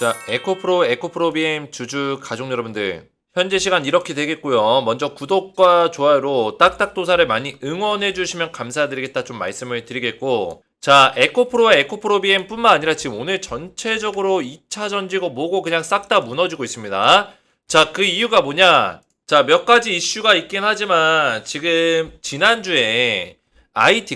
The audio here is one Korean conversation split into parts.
자, 에코프로 BM 주주 가족 여러분들, 현재 시간 이렇게 되겠고요. 먼저 구독과 좋아요로 딱딱도사를 많이 응원해 주시면 감사드리겠다 좀 말씀을 드리겠고, 자, 에코프로와 에코프로 BM 뿐만 아니라 지금 오늘 전체적으로 2차 전지고 뭐고 그냥 싹 다 무너지고 있습니다. 자, 그 이유가 뭐냐? 자, 몇 가지 이슈가 있긴 하지만 지금 지난주에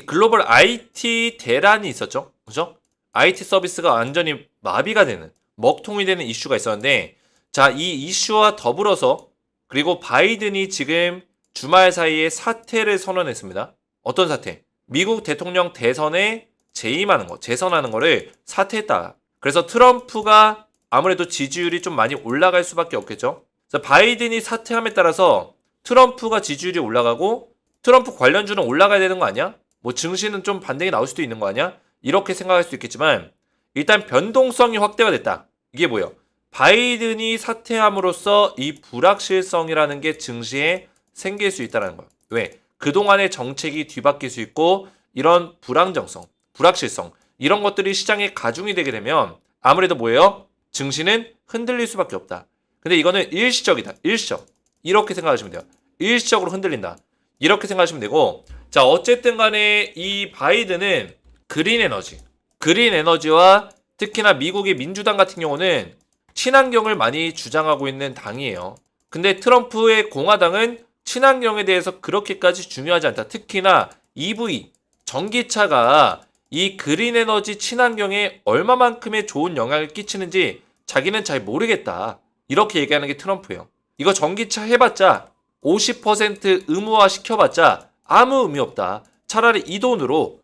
글로벌 IT 대란이 있었죠? 그죠? IT 서비스가 완전히 마비가 되는, 먹통이 되는 이슈가 있었는데, 자, 이 이슈와 더불어서, 그리고 바이든이 지금 주말 사이에 사퇴를 선언했습니다. 어떤 사퇴? 미국 대통령 대선에 재선하는 거를 사퇴했다. 그래서 트럼프가 아무래도 지지율이 좀 많이 올라갈 수밖에 없겠죠. 그래서 바이든이 사퇴함에 따라서 트럼프가 지지율이 올라가고 트럼프 관련주는 올라가야 되는 거 아니야? 뭐 증시는 좀 반등이 나올 수도 있는 거 아니야? 이렇게 생각할 수도 있겠지만 일단 변동성이 확대가 됐다. 이게 뭐예요? 바이든이 사퇴함으로써 이 불확실성이라는 게 증시에 생길 수 있다는 거예요. 왜? 그동안의 정책이 뒤바뀔 수 있고 이런 불안정성, 불확실성 이런 것들이 시장에 가중이 되게 되면 아무래도 뭐예요? 증시는 흔들릴 수밖에 없다. 근데 이거는 일시적이다. 일시적. 이렇게 생각하시면 돼요. 일시적으로 흔들린다. 이렇게 생각하시면 되고, 자, 어쨌든 간에 이 바이든은 그린 에너지와 특히나 미국의 민주당 같은 경우는 친환경을 많이 주장하고 있는 당이에요. 근데 트럼프의 공화당은 친환경에 대해서 그렇게까지 중요하지 않다. 특히나 EV, 전기차가 이 그린 에너지 친환경에 얼마만큼의 좋은 영향을 끼치는지 자기는 잘 모르겠다. 이렇게 얘기하는 게 트럼프예요. 이거 전기차 해봤자 50% 의무화 시켜봤자 아무 의미 없다. 차라리 이 돈으로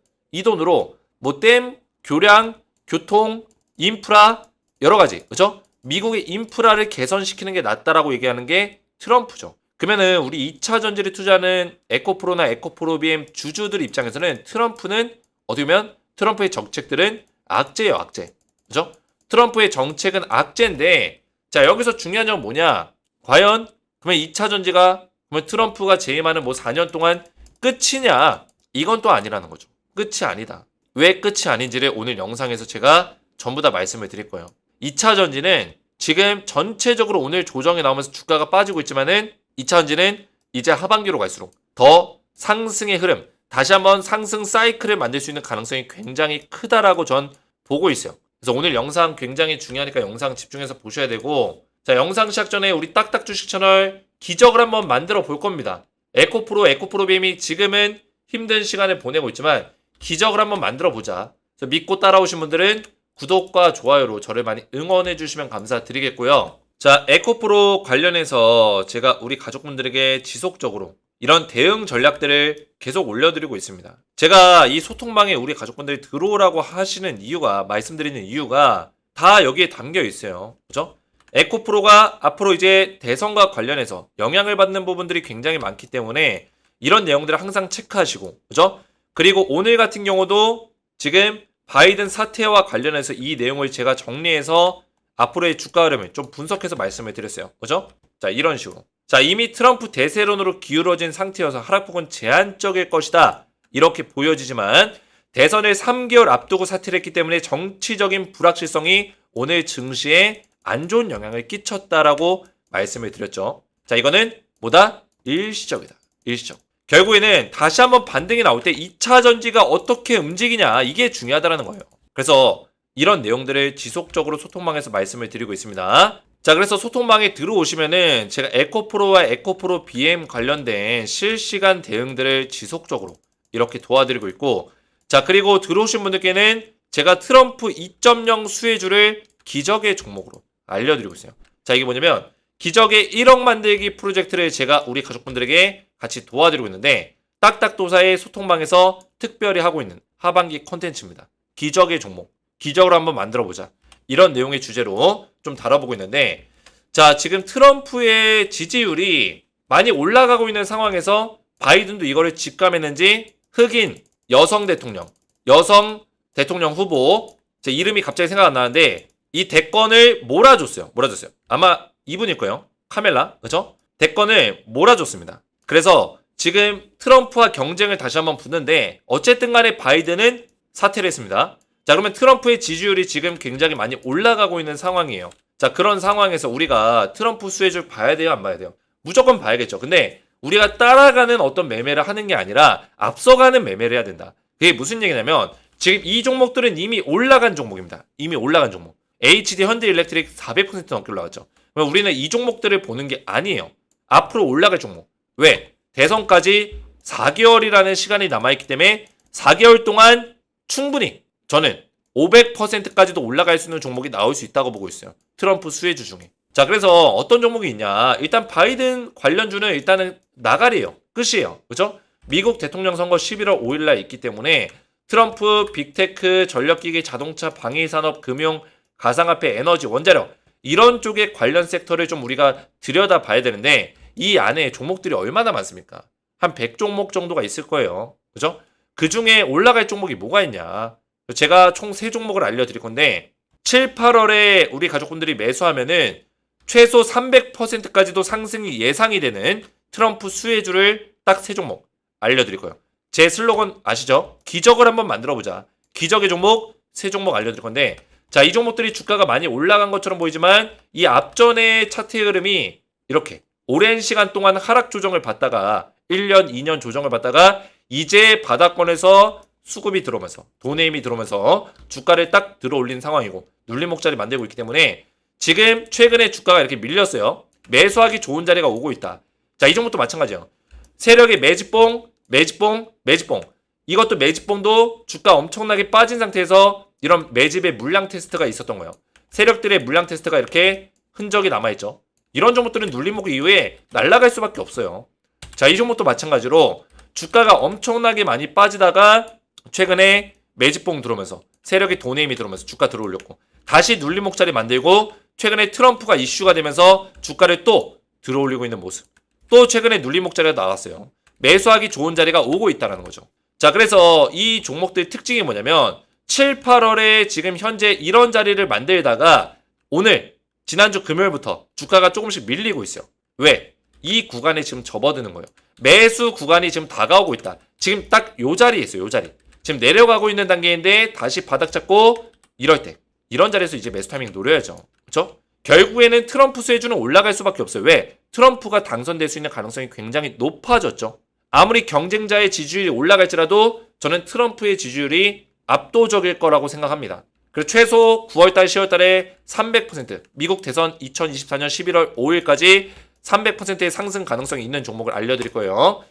뭐 댐, 교량, 교통, 인프라 여러 가지, 그죠? 미국의 인프라를 개선시키는 게 낫다라고 얘기하는 게 트럼프죠. 그러면은 우리 2차 전지를 투자하는 에코프로나 에코프로 BM 주주들 입장에서는 트럼프는 어떻게 보면 트럼프의 정책들은 악재예요, 악재. 그죠? 트럼프의 정책은 악재인데, 자, 여기서 중요한 점은 뭐냐? 과연 그러면 2차 전지가 그러면 트럼프가 재임하는 뭐 4년 동안 끝이냐? 이건 또 아니라는 거죠. 끝이 아니다. 왜 끝이 아닌지를 오늘 영상에서 제가 전부 다 말씀을 드릴 거예요. 2차 전지는 지금 전체적으로 오늘 조정이 나오면서 주가가 빠지고 있지만은 2차 전지는 이제 하반기로 갈수록 더 상승의 흐름, 다시 한번 상승 사이클을 만들 수 있는 가능성이 굉장히 크다라고 전 보고 있어요. 그래서 오늘 영상 굉장히 중요하니까 영상 집중해서 보셔야 되고, 자, 영상 시작 전에 우리 딱딱 주식 채널 기적을 한번 만들어 볼 겁니다. 에코프로 BM이 지금은 힘든 시간을 보내고 있지만 기적을 한번 만들어 보자. 그래서 믿고 따라오신 분들은 구독과 좋아요로 저를 많이 응원해 주시면 감사드리겠고요. 자, 에코프로 관련해서 제가 우리 가족분들에게 지속적으로 이런 대응 전략들을 계속 올려드리고 있습니다. 제가 이 소통방에 우리 가족분들이 들어오라고 하시는 이유가, 말씀드리는 이유가 다 여기에 담겨 있어요. 그죠? 에코프로가 앞으로 이제 대선과 관련해서 영향을 받는 부분들이 굉장히 많기 때문에 이런 내용들을 항상 체크하시고, 그죠? 그리고 오늘 같은 경우도 지금 바이든 사태와 관련해서 이 내용을 제가 정리해서 앞으로의 주가 흐름을 좀 분석해서 말씀을 드렸어요. 그죠? 자, 이런 식으로. 자, 이미 트럼프 대세론으로 기울어진 상태여서 하락폭은 제한적일 것이다. 이렇게 보여지지만 대선을 3개월 앞두고 사퇴를 했기 때문에 정치적인 불확실성이 오늘 증시에 안 좋은 영향을 끼쳤다라고 말씀을 드렸죠. 자, 이거는 뭐다? 일시적이다. 일시적. 결국에는 다시 한번 반등이 나올 때 2차 전지가 어떻게 움직이냐, 이게 중요하다는 거예요. 그래서 이런 내용들을 지속적으로 소통방에서 말씀을 드리고 있습니다. 자, 그래서 소통방에 들어오시면은 제가 에코프로와 에코프로 BM 관련된 실시간 대응들을 지속적으로 이렇게 도와드리고 있고, 자, 그리고 들어오신 분들께는 제가 트럼프 2.0 수혜주를 기적의 종목으로 알려드리고 있어요. 자, 이게 뭐냐면 기적의 1억 만들기 프로젝트를 제가 우리 가족분들에게 같이 도와드리고 있는데, 딱딱도사의 소통방에서 특별히 하고 있는 하반기 콘텐츠입니다. 기적의 종목, 기적으로 한번 만들어보자. 이런 내용의 주제로 좀 다뤄보고 있는데, 자, 지금 트럼프의 지지율이 많이 올라가고 있는 상황에서 바이든도 이거를 직감했는지 흑인 여성 대통령 후보, 제 이름이 갑자기 생각 안 나는데 이 대권을 몰아줬어요. 아마 이분일 거예요. 카멜라, 그죠? 대권을 몰아줬습니다. 그래서 지금 트럼프와 경쟁을 다시 한번 붙는데 어쨌든 간에 바이든은 사퇴를 했습니다. 자, 그러면 트럼프의 지지율이 지금 굉장히 많이 올라가고 있는 상황이에요. 자, 그런 상황에서 우리가 트럼프 수혜주를 봐야 돼요, 안 봐야 돼요? 무조건 봐야겠죠. 근데 우리가 따라가는 어떤 매매를 하는 게 아니라 앞서가는 매매를 해야 된다. 그게 무슨 얘기냐면 지금 이 종목들은 이미 올라간 종목입니다. 이미 올라간 종목. HD 현대일렉트릭 400% 넘게 올라갔죠. 그럼 우리는 이 종목들을 보는 게 아니에요. 앞으로 올라갈 종목. 왜? 대선까지 4개월이라는 시간이 남아있기 때문에 4개월 동안 충분히 저는 500%까지도 올라갈 수 있는 종목이 나올 수 있다고 보고 있어요. 트럼프 수혜주 중에. 자, 그래서 어떤 종목이 있냐. 일단 바이든 관련주는 일단은 나가리예요. 끝이에요. 그죠? 미국 대통령 선거 11월 5일날 있기 때문에 트럼프, 빅테크, 전력기기, 자동차, 방위산업, 금융, 가상화폐, 에너지, 원자력 이런 쪽의 관련 섹터를 좀 우리가 들여다봐야 되는데 이 안에 종목들이 얼마나 많습니까? 한 100종목 정도가 있을 거예요. 그죠? 그 중에 올라갈 종목이 뭐가 있냐. 제가 총 3종목을 알려드릴 건데 7, 8월에 우리 가족분들이 매수하면은 최소 300%까지도 상승이 예상이 되는 트럼프 수혜주를 딱 3종목 알려드릴 거예요. 제 슬로건 아시죠? 기적을 한번 만들어보자. 기적의 종목 3종목 알려드릴 건데 자, 이 종목들이 주가가 많이 올라간 것처럼 보이지만 이 앞전의 차트의 흐름이 이렇게 오랜 시간 동안 하락 조정을 받다가 1년, 2년 조정을 받다가 이제 바닥권에서 수급이 들어오면서 돈의 힘이 들어오면서 주가를 딱 들어올린 상황이고 눌림목자리 만들고 있기 때문에 지금 최근에 주가가 이렇게 밀렸어요. 매수하기 좋은 자리가 오고 있다. 자, 이 종목도 마찬가지예요. 세력의 매집봉, 매집봉, 매집봉. 이것도 매집봉도 주가 엄청나게 빠진 상태에서 이런 매집의 물량 테스트가 있었던 거예요. 세력들의 물량 테스트가 이렇게 흔적이 남아있죠. 이런 종목들은 눌림목 이후에 날아갈 수밖에 없어요. 자, 이 종목도 마찬가지로 주가가 엄청나게 많이 빠지다가 최근에 매집봉 들어오면서 세력의 돈의 힘이 들어오면서 주가 들어올렸고 다시 눌림목자리 만들고 최근에 트럼프가 이슈가 되면서 주가를 또 들어올리고 있는 모습. 또 최근에 눌림목자리가 나왔어요. 매수하기 좋은 자리가 오고 있다는 거죠. 자, 그래서 이 종목들의 특징이 뭐냐면 7, 8월에 지금 현재 이런 자리를 만들다가 오늘 지난주 금요일부터 주가가 조금씩 밀리고 있어요. 왜? 이 구간에 지금 접어드는 거예요. 매수 구간이 지금 다가오고 있다. 지금 딱 요 자리에 있어요. 요 자리. 지금 내려가고 있는 단계인데 다시 바닥 잡고 이럴 때 이런 자리에서 이제 매수 타이밍 노려야죠. 그렇죠? 결국에는 트럼프 수혜주는 올라갈 수밖에 없어요. 왜? 트럼프가 당선될 수 있는 가능성이 굉장히 높아졌죠. 아무리 경쟁자의 지지율이 올라갈지라도 저는 트럼프의 지지율이 압도적일 거라고 생각합니다. 그리고 최소 9월달, 10월달에 300% 미국 대선 2024년 11월 5일까지 300%의 상승 가능성이 있는 종목을 알려드릴 거예요.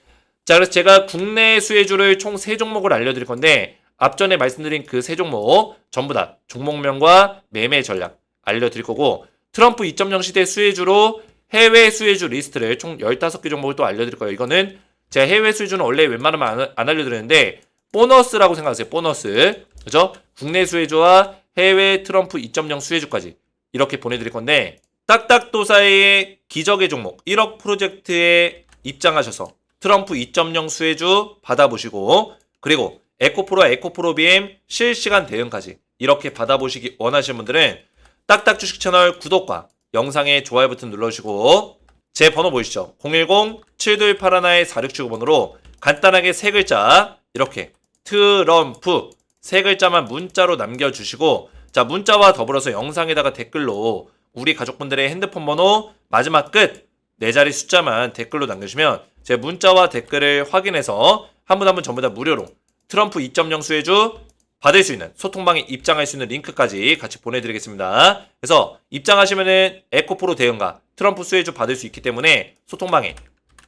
자, 그래서 제가 국내 수혜주를 총 3종목을 알려드릴 건데 앞전에 말씀드린 그 3종목 전부 다 종목명과 매매 전략 알려드릴 거고 트럼프 2.0 시대 수혜주로 해외 수혜주 리스트를 총 15개 종목을 또 알려드릴 거예요. 이거는 제가 해외 수혜주는 원래 웬만하면 안 알려드리는데 보너스라고 생각하세요. 보너스. 그죠? 국내 수혜주와 해외 트럼프 2.0 수혜주까지 이렇게 보내드릴 건데 딱딱도사의 기적의 종목 1억 프로젝트에 입장하셔서 트럼프 2.0 수혜주 받아보시고 그리고 에코프로와 에코프로 BM 실시간 대응까지 이렇게 받아보시기 원하시는 분들은 딱딱 주식 채널 구독과 영상에 좋아요 버튼 눌러주시고 제 번호 보이시죠? 010-7281-4675번으로 간단하게 3글자 이렇게 트럼프 3글자만 문자로 남겨주시고 자, 문자와 더불어서 영상에다가 댓글로 우리 가족분들의 핸드폰 번호 마지막 끝 4자리 숫자만 댓글로 남겨주시면 제 문자와 댓글을 확인해서 한 분 한 분 전부 다 무료로 트럼프 2.0 수혜주 받을 수 있는 소통방에 입장할 수 있는 링크까지 같이 보내드리겠습니다. 그래서 입장하시면은 에코프로 대응과 트럼프 수혜주 받을 수 있기 때문에 소통방에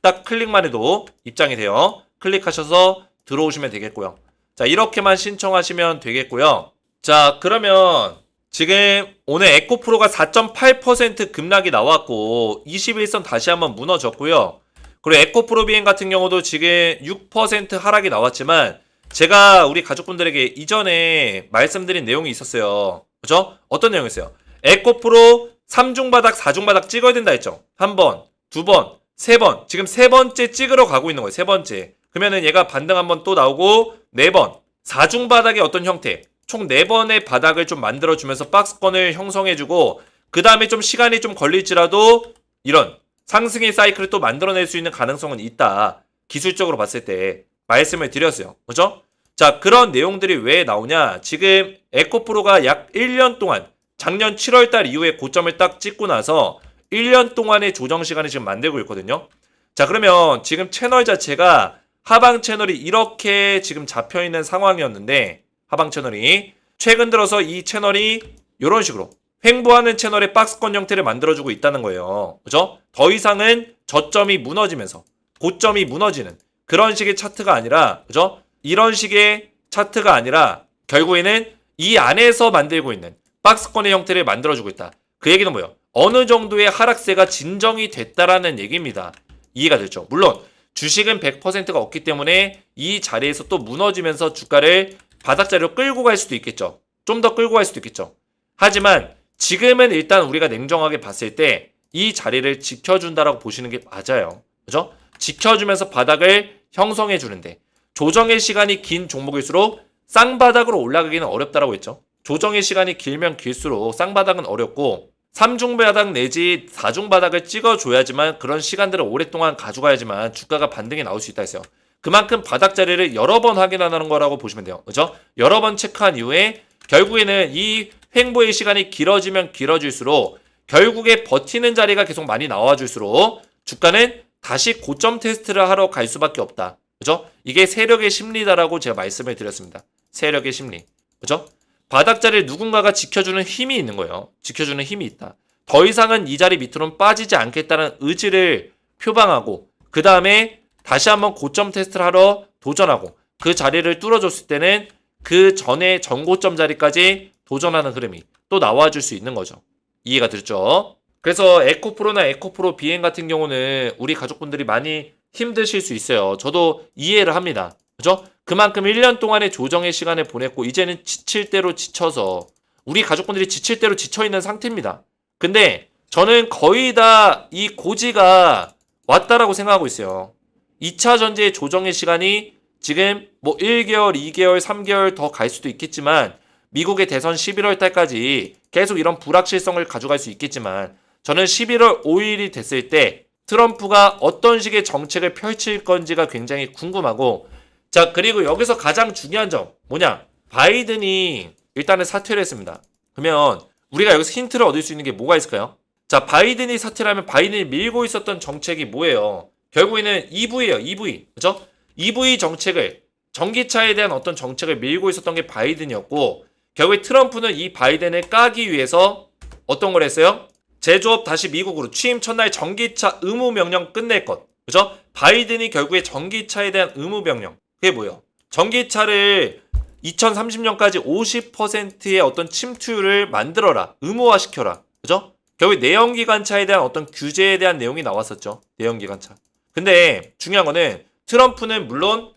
딱 클릭만 해도 입장이 돼요. 클릭하셔서 들어오시면 되겠고요. 자, 이렇게만 신청하시면 되겠고요. 자, 그러면 지금 오늘 에코프로가 4.8% 급락이 나왔고 21선 다시 한번 무너졌고요. 그리고 에코프로 비행 같은 경우도 지금 6% 하락이 나왔지만 제가 우리 가족분들에게 이전에 말씀드린 내용이 있었어요. 그죠? 어떤 내용이었어요? 에코프로 3중 바닥, 4중 바닥 찍어야 된다 했죠. 한 번, 두 번, 세 번. 지금 세 번째 찍으러 가고 있는 거예요. 세 번째. 그러면은 얘가 반등 한 번 또 나오고 4번. 4중 바닥의 어떤 형태. 총 4번의 바닥을 좀 만들어주면서 박스권을 형성해주고 그 다음에 좀 시간이 좀 걸릴지라도 이런 상승의 사이클을 또 만들어낼 수 있는 가능성은 있다. 기술적으로 봤을 때 말씀을 드렸어요. 그죠? 자, 그런 내용들이 왜 나오냐? 지금 에코프로가 약 1년 동안 작년 7월 달 이후에 고점을 딱 찍고 나서 1년 동안의 조정 시간을 지금 만들고 있거든요. 자, 그러면 지금 채널 자체가 하방 채널이 이렇게 지금 잡혀 있는 상황이었는데, 하방 채널이 최근 들어서 이 채널이 이런 식으로 횡보하는 채널의 박스권 형태를 만들어주고 있다는 거예요. 그죠? 더 이상은 저점이 무너지면서 고점이 무너지는 그런 식의 차트가 아니라, 그죠? 이런 식의 차트가 아니라 결국에는 이 안에서 만들고 있는 박스권의 형태를 만들어주고 있다. 그 얘기는 뭐예요? 어느 정도의 하락세가 진정이 됐다라는 얘기입니다. 이해가 됐죠? 물론 주식은 100%가 없기 때문에 이 자리에서 또 무너지면서 주가를 바닥자리로 끌고 갈 수도 있겠죠. 좀 더 끌고 갈 수도 있겠죠. 하지만 지금은 일단 우리가 냉정하게 봤을 때 이 자리를 지켜준다라고 보시는 게 맞아요. 그죠? 지켜주면서 바닥을 형성해 주는데, 조정의 시간이 긴 종목일수록 쌍바닥으로 올라가기는 어렵다라고 했죠. 조정의 시간이 길면 길수록 쌍바닥은 어렵고 3중바닥 내지 4중바닥을 찍어줘야지만, 그런 시간들을 오랫동안 가져가야지만 주가가 반등이 나올 수 있다 했어요. 그만큼 바닥 자리를 여러 번 확인하는 거라고 보시면 돼요. 그죠? 여러 번 체크한 이후에 결국에는 이 횡보의 시간이 길어지면 길어질수록 결국에 버티는 자리가 계속 많이 나와줄수록 주가는 다시 고점 테스트를 하러 갈 수밖에 없다. 그죠? 이게 세력의 심리다라고 제가 말씀을 드렸습니다. 세력의 심리. 그죠? 바닥 자리를 누군가가 지켜주는 힘이 있는 거예요. 지켜주는 힘이 있다. 더 이상은 이 자리 밑으로는 빠지지 않겠다는 의지를 표방하고, 그 다음에 다시 한번 고점 테스트를 하러 도전하고, 그 자리를 뚫어줬을 때는 그 전에 전고점 자리까지 도전하는 흐름이 또 나와줄 수 있는 거죠. 이해가 됐죠? 그래서 에코프로나 에코프로 비행 같은 경우는 우리 가족분들이 많이 힘드실 수 있어요. 저도 이해를 합니다. 그죠? 그만큼 1년 동안의 조정의 시간을 보냈고 이제는 지칠 대로 지쳐서, 우리 가족분들이 지칠 대로 지쳐있는 상태입니다. 근데 저는 거의 다 이 고지가 왔다라고 생각하고 있어요. 2차 전지의 조정의 시간이 지금 뭐 1개월, 2개월, 3개월 더 갈 수도 있겠지만, 미국의 대선 11월 달까지 계속 이런 불확실성을 가져갈 수 있겠지만, 저는 11월 5일이 됐을 때 트럼프가 어떤 식의 정책을 펼칠 건지가 굉장히 궁금하고, 자, 그리고 여기서 가장 중요한 점 뭐냐? 바이든이 일단은 사퇴를 했습니다. 그러면 우리가 여기서 힌트를 얻을 수 있는 게 뭐가 있을까요? 자, 바이든이 사퇴를 하면 바이든이 밀고 있었던 정책이 뭐예요? 결국에는 EV예요. EV. 그죠? EV 정책을, 전기차에 대한 어떤 정책을 밀고 있었던 게 바이든이었고, 결국에 트럼프는 이 바이든을 까기 위해서 어떤 걸 했어요? 제조업 다시 미국으로 취임 첫날 전기차 의무 명령 끝낼 것. 그죠? 바이든이 결국에 전기차에 대한 의무 명령. 그게 뭐예요? 전기차를 2030년까지 50%의 어떤 침투율을 만들어라. 의무화시켜라. 그죠? 결국에 내연기관차에 대한 어떤 규제에 대한 내용이 나왔었죠. 내연기관차. 근데 중요한 거는 트럼프는 물론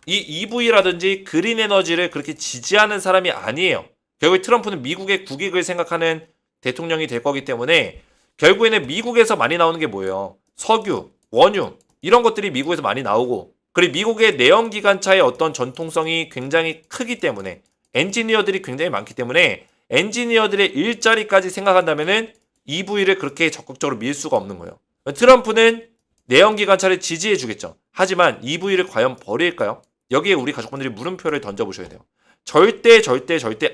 이 EV라든지 그린 에너지를 그렇게 지지하는 사람이 아니에요. 결국에 트럼프는 미국의 국익을 생각하는 대통령이 될 거기 때문에 결국에는 미국에서 많이 나오는 게 뭐예요? 석유, 원유 이런 것들이 미국에서 많이 나오고, 그리고 미국의 내연기관차의 어떤 전통성이 굉장히 크기 때문에, 엔지니어들이 굉장히 많기 때문에 엔지니어들의 일자리까지 생각한다면은 EV를 그렇게 적극적으로 밀 수가 없는 거예요. 트럼프는 내연기관차를 지지해 주겠죠. 하지만 EV를 과연 버릴까요? 여기에 우리 가족분들이 물음표를 던져보셔야 돼요. 절대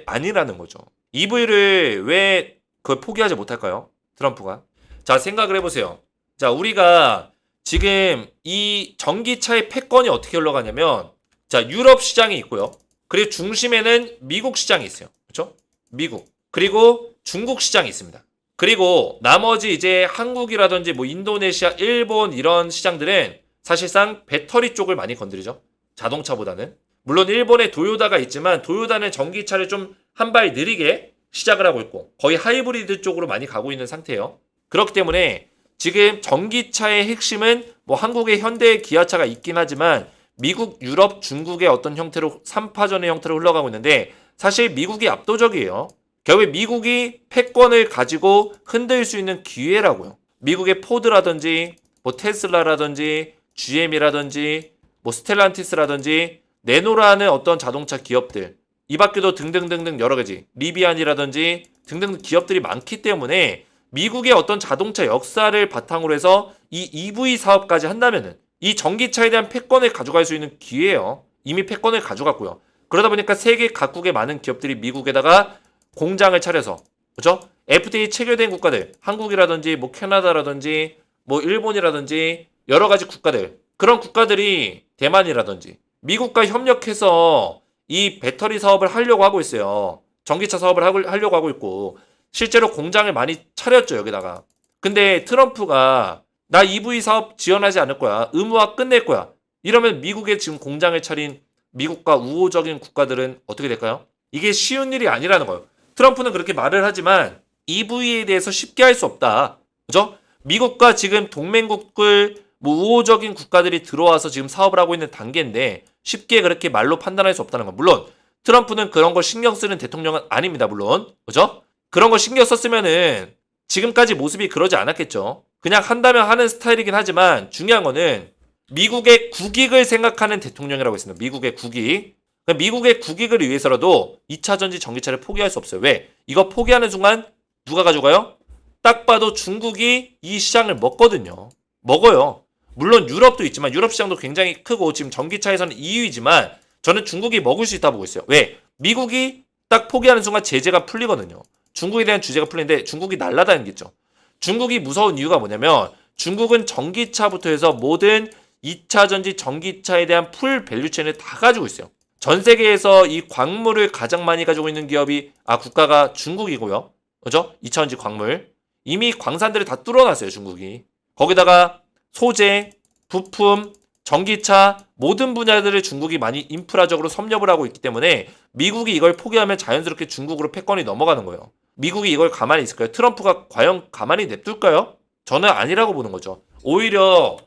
아니라는 거죠. EV를 왜 그걸 포기하지 못할까요? 트럼프가. 자, 생각을 해보세요. 자, 우리가 지금 이 전기차의 패권이 어떻게 흘러가냐면, 자, 유럽 시장이 있고요. 그리고 중심에는 미국 시장이 있어요. 그렇죠? 미국. 그리고 중국 시장이 있습니다. 그리고 나머지 이제 한국이라든지 뭐 인도네시아, 일본 이런 시장들은 사실상 배터리 쪽을 많이 건드리죠. 자동차보다는. 물론 일본에 도요다가 있지만 도요다는 전기차를 좀 한 발 느리게 시작을 하고 있고 거의 하이브리드 쪽으로 많이 가고 있는 상태예요. 그렇기 때문에 지금 전기차의 핵심은 뭐 한국의 현대 기아차가 있긴 하지만 미국, 유럽, 중국의 어떤 형태로 3파전의 형태로 흘러가고 있는데, 사실 미국이 압도적이에요. 결국에 미국이 패권을 가지고 흔들 수 있는 기회라고요. 미국의 포드라든지 뭐 테슬라라든지 GM이라든지 뭐 스텔란티스라든지 네노라는 어떤 자동차 기업들, 이 밖에도 등등등등 여러 가지 리비안이라든지 등등 기업들이 많기 때문에 미국의 어떤 자동차 역사를 바탕으로 해서 이 EV 사업까지 한다면은 이 전기차에 대한 패권을 가져갈 수 있는 기회예요. 이미 패권을 가져갔고요. 그러다 보니까 세계 각국의 많은 기업들이 미국에다가 공장을 차려서, 그죠? FTA 체결된 국가들, 한국이라든지 뭐 캐나다라든지 뭐 일본이라든지 여러 가지 국가들, 그런 국가들이 대만이라든지 미국과 협력해서 이 배터리 사업을 하려고 하고 있어요. 전기차 사업을 하려고 하고 있고 실제로 공장을 많이 차렸죠, 여기다가. 근데 트럼프가 나 EV 사업 지원하지 않을 거야. 의무화 끝낼 거야. 이러면 미국에 지금 공장을 차린 미국과 우호적인 국가들은 어떻게 될까요? 이게 쉬운 일이 아니라는 거예요. 트럼프는 그렇게 말을 하지만 EV에 대해서 쉽게 할 수 없다. 그죠? 미국과 지금 동맹국을 뭐 우호적인 국가들이 들어와서 지금 사업을 하고 있는 단계인데 쉽게 그렇게 말로 판단할 수 없다는 거. 물론 트럼프는 그런 걸 신경 쓰는 대통령은 아닙니다. 물론. 그죠? 그런 거 신경 썼으면은 지금까지 모습이 그러지 않았겠죠. 그냥 한다면 하는 스타일이긴 하지만 중요한 거는 미국의 국익을 생각하는 대통령이라고 했습니다. 미국의 국익. 미국의 국익을 위해서라도 2차 전지 전기차를 포기할 수 없어요. 왜? 이거 포기하는 순간 누가 가져가요? 딱 봐도 중국이 이 시장을 먹거든요. 먹어요. 물론 유럽도 있지만 유럽 시장도 굉장히 크고 지금 전기차에서는 2위지만 저는 중국이 먹을 수 있다 보고 있어요. 왜? 미국이 딱 포기하는 순간 제재가 풀리거든요. 중국에 대한 규제가 풀리는데 중국이 날아다니겠죠. 중국이 무서운 이유가 뭐냐면 중국은 전기차부터 해서 모든 2차 전지 전기차에 대한 풀 밸류체인을 다 가지고 있어요. 전 세계에서 이 광물을 가장 많이 가지고 있는 기업이 국가가 중국이고요. 그죠? 2차 전지 광물. 이미 광산들을 다 뚫어놨어요, 중국이. 거기다가 소재, 부품, 전기차 모든 분야들을 중국이 많이 인프라적으로 섭렵을 하고 있기 때문에 미국이 이걸 포기하면 자연스럽게 중국으로 패권이 넘어가는 거예요. 미국이 이걸 가만히 있을까요? 트럼프가 과연 가만히 냅둘까요? 저는 아니라고 보는 거죠. 오히려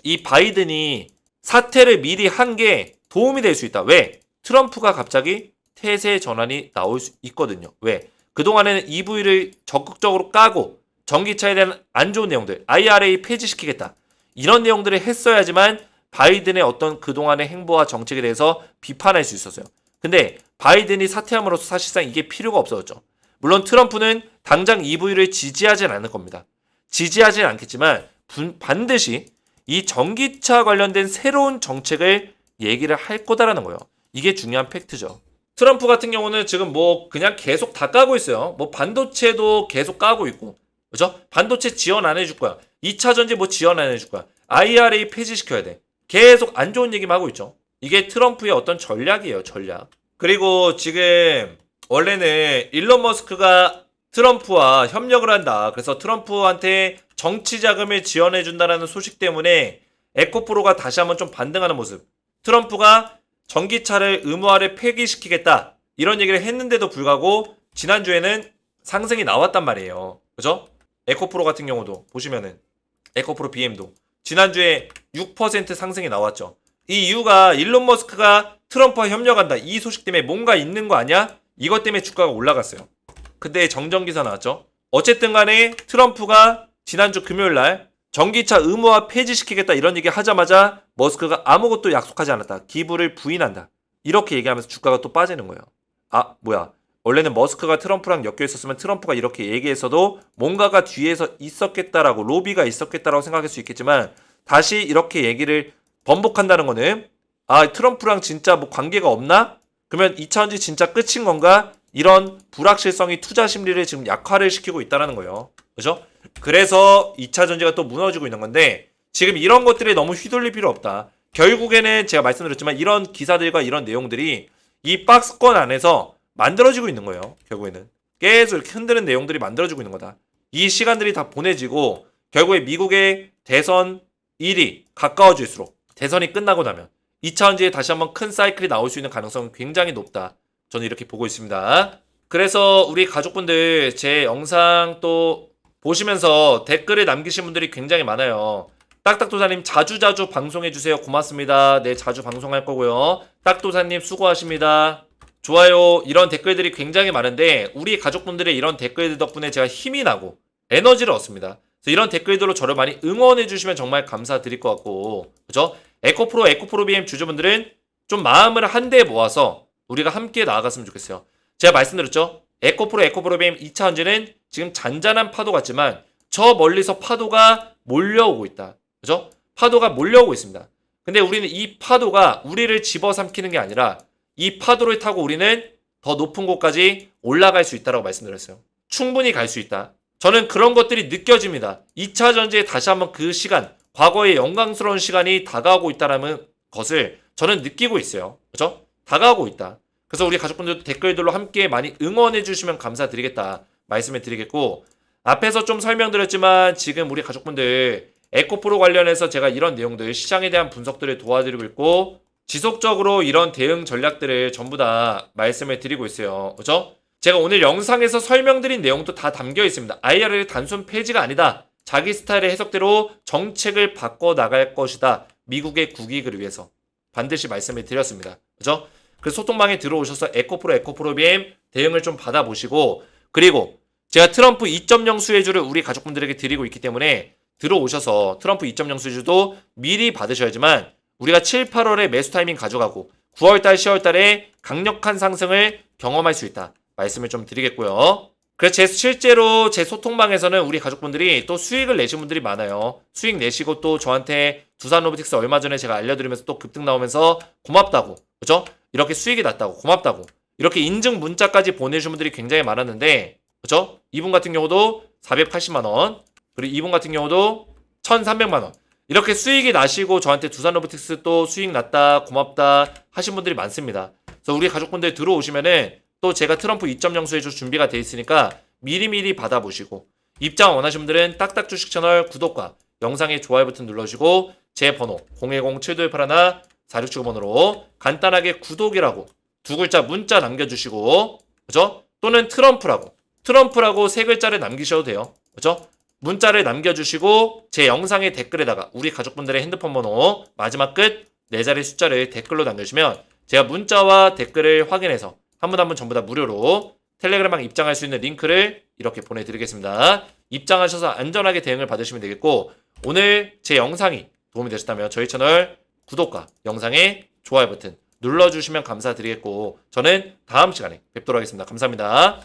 이 바이든이 사퇴를 미리 한 게 도움이 될 수 있다. 왜? 트럼프가 갑자기 태세 전환이 나올 수 있거든요. 왜? 그동안에는 EV를 적극적으로 까고 전기차에 대한 안 좋은 내용들, IRA 폐지시키겠다. 이런 내용들을 했어야지만 바이든의 어떤 그동안의 행보와 정책에 대해서 비판할 수 있었어요. 근데 바이든이 사퇴함으로써 사실상 이게 필요가 없어졌죠. 물론 트럼프는 당장 EV를 지지하진 않을 겁니다. 지지하진 않겠지만 반드시 이 전기차 관련된 새로운 정책을 얘기를 할 거다라는 거예요. 이게 중요한 팩트죠. 트럼프 같은 경우는 지금 뭐 그냥 계속 다 까고 있어요. 뭐 반도체도 계속 까고 있고. 그죠? 반도체 지원 안 해줄 거야. 2차 전지 뭐 지원 안 해줄 거야. IRA 폐지시켜야 돼. 계속 안 좋은 얘기만 하고 있죠. 이게 트럼프의 어떤 전략이에요, 전략. 그리고 지금 원래는 일론 머스크가 트럼프와 협력을 한다. 그래서 트럼프한테 정치 자금을 지원해 준다는 소식 때문에 에코프로가 다시 한번 좀 반등하는 모습. 트럼프가 전기차를 의무화를 폐기시키겠다. 이런 얘기를 했는데도 불구하고 지난주에는 상승이 나왔단 말이에요. 그죠? 에코프로 같은 경우도 보시면은 에코프로 BM도 지난주에 6% 상승이 나왔죠. 이 이유가 일론 머스크가 트럼프와 협력한다. 이 소식 때문에 뭔가 있는 거 아니야? 이것 때문에 주가가 올라갔어요. 근데 정정기사 나왔죠. 어쨌든 간에 트럼프가 지난주 금요일날 전기차 의무화 폐지시키겠다 이런 얘기 하자마자 머스크가 아무것도 약속하지 않았다. 기부를 부인한다. 이렇게 얘기하면서 주가가 또 빠지는 거예요. 아 뭐야. 원래는 머스크가 트럼프랑 엮여 있었으면 트럼프가 이렇게 얘기했어도 뭔가가 뒤에서 있었겠다라고 로비가 있었겠다라고 생각할 수 있겠지만 다시 이렇게 얘기를 번복한다는 거는 트럼프랑 진짜 뭐 관계가 없나? 그러면 2차 전지 진짜 끝인 건가? 이런 불확실성이 투자 심리를 지금 약화를 시키고 있다는 거예요. 그죠? 그래서 2차 전지가 또 무너지고 있는 건데 지금 이런 것들에 너무 휘둘릴 필요 없다. 결국에는 제가 말씀드렸지만 이런 기사들과 이런 내용들이 이 박스권 안에서 만들어지고 있는 거예요. 결국에는 계속 이렇게 흔드는 내용들이 만들어지고 있는 거다. 이 시간들이 다 보내지고 결국에 미국의 대선 일이 가까워질수록 대선이 끝나고 나면 2차 전지에 다시 한번 큰 사이클이 나올 수 있는 가능성은 굉장히 높다. 저는 이렇게 보고 있습니다. 그래서 우리 가족분들 제 영상 또 보시면서 댓글을 남기신 분들이 굉장히 많아요. 딱딱도사님 자주자주 방송해주세요. 고맙습니다. 네, 자주 방송할 거고요. 딱도사님 수고하십니다. 좋아요. 이런 댓글들이 굉장히 많은데 우리 가족분들의 이런 댓글들 덕분에 제가 힘이 나고 에너지를 얻습니다. 그래서 이런 댓글들로 저를 많이 응원해 주시면 정말 감사드릴 것 같고, 그죠? 에코프로 BM 주주분들은 좀 마음을 한데 모아서 우리가 함께 나아갔으면 좋겠어요. 제가 말씀드렸죠? 에코프로 BM 2차 전지는 지금 잔잔한 파도 같지만 저 멀리서 파도가 몰려오고 있다. 그죠? 파도가 몰려오고 있습니다. 근데 우리는 이 파도가 우리를 집어삼키는 게 아니라 이 파도를 타고 우리는 더 높은 곳까지 올라갈 수 있다고 말씀드렸어요. 충분히 갈 수 있다. 저는 그런 것들이 느껴집니다. 2차 전지에 다시 한번 그 시간, 과거의 영광스러운 시간이 다가오고 있다는 것을 저는 느끼고 있어요. 그렇죠? 다가오고 있다. 그래서 우리 가족분들도 댓글들로 함께 많이 응원해 주시면 감사드리겠다 말씀을 드리겠고, 앞에서 좀 설명드렸지만 지금 우리 가족분들 에코프로 관련해서 제가 이런 내용들, 시장에 대한 분석들을 도와드리고 있고 지속적으로 이런 대응 전략들을 전부 다 말씀을 드리고 있어요. 그렇죠? 제가 오늘 영상에서 설명드린 내용도 다 담겨 있습니다. IR의 단순 폐지가 아니다. 자기 스타일의 해석대로 정책을 바꿔 나갈 것이다. 미국의 국익을 위해서 반드시 말씀을 드렸습니다. 그렇죠? 그 소통방에 들어오셔서 에코프로 BM 대응을 좀 받아보시고, 그리고 제가 트럼프 2.0 수혜주를 우리 가족분들에게 드리고 있기 때문에 들어오셔서 트럼프 2.0 수혜주도 미리 받으셔야지만 우리가 7, 8월에 매수 타이밍 가져가고 9월달, 10월달에 강력한 상승을 경험할 수 있다 말씀을 좀 드리겠고요. 그래서 실제로 제 소통방에서는 우리 가족분들이 또 수익을 내신 분들이 많아요. 수익 내시고 또 저한테 두산로보틱스 얼마 전에 제가 알려드리면서 또 급등 나오면서 고맙다고, 그죠? 이렇게 수익이 났다고, 고맙다고, 이렇게 인증 문자까지 보내주신 분들이 굉장히 많았는데, 그죠? 이분 같은 경우도 480만원, 그리고 이분 같은 경우도 1300만원, 이렇게 수익이 나시고 저한테 두산로보틱스 또 수익 났다, 고맙다 하신 분들이 많습니다. 그래서 우리 가족분들 들어오시면은 또 제가 트럼프 2.0 수혜주 준비가 돼 있으니까 미리미리 받아보시고, 입장 원하시는 분들은 딱딱 주식 채널 구독과 영상에 좋아요 버튼 눌러주시고 제 번호 010-7281-4675번으로 간단하게 구독이라고 두 글자 문자 남겨주시고, 그죠? 또는 트럼프라고 세 글자를 남기셔도 돼요. 그죠? 문자를 남겨주시고 제 영상의 댓글에다가 우리 가족분들의 핸드폰 번호 마지막 끝 4자리 숫자를 댓글로 남겨주시면 제가 문자와 댓글을 확인해서 한 분 한 분 전부 다 무료로 텔레그램방 입장할 수 있는 링크를 이렇게 보내드리겠습니다. 입장하셔서 안전하게 대응을 받으시면 되겠고, 오늘 제 영상이 도움이 되셨다면 저희 채널 구독과 영상에 좋아요 버튼 눌러주시면 감사드리겠고, 저는 다음 시간에 뵙도록 하겠습니다. 감사합니다.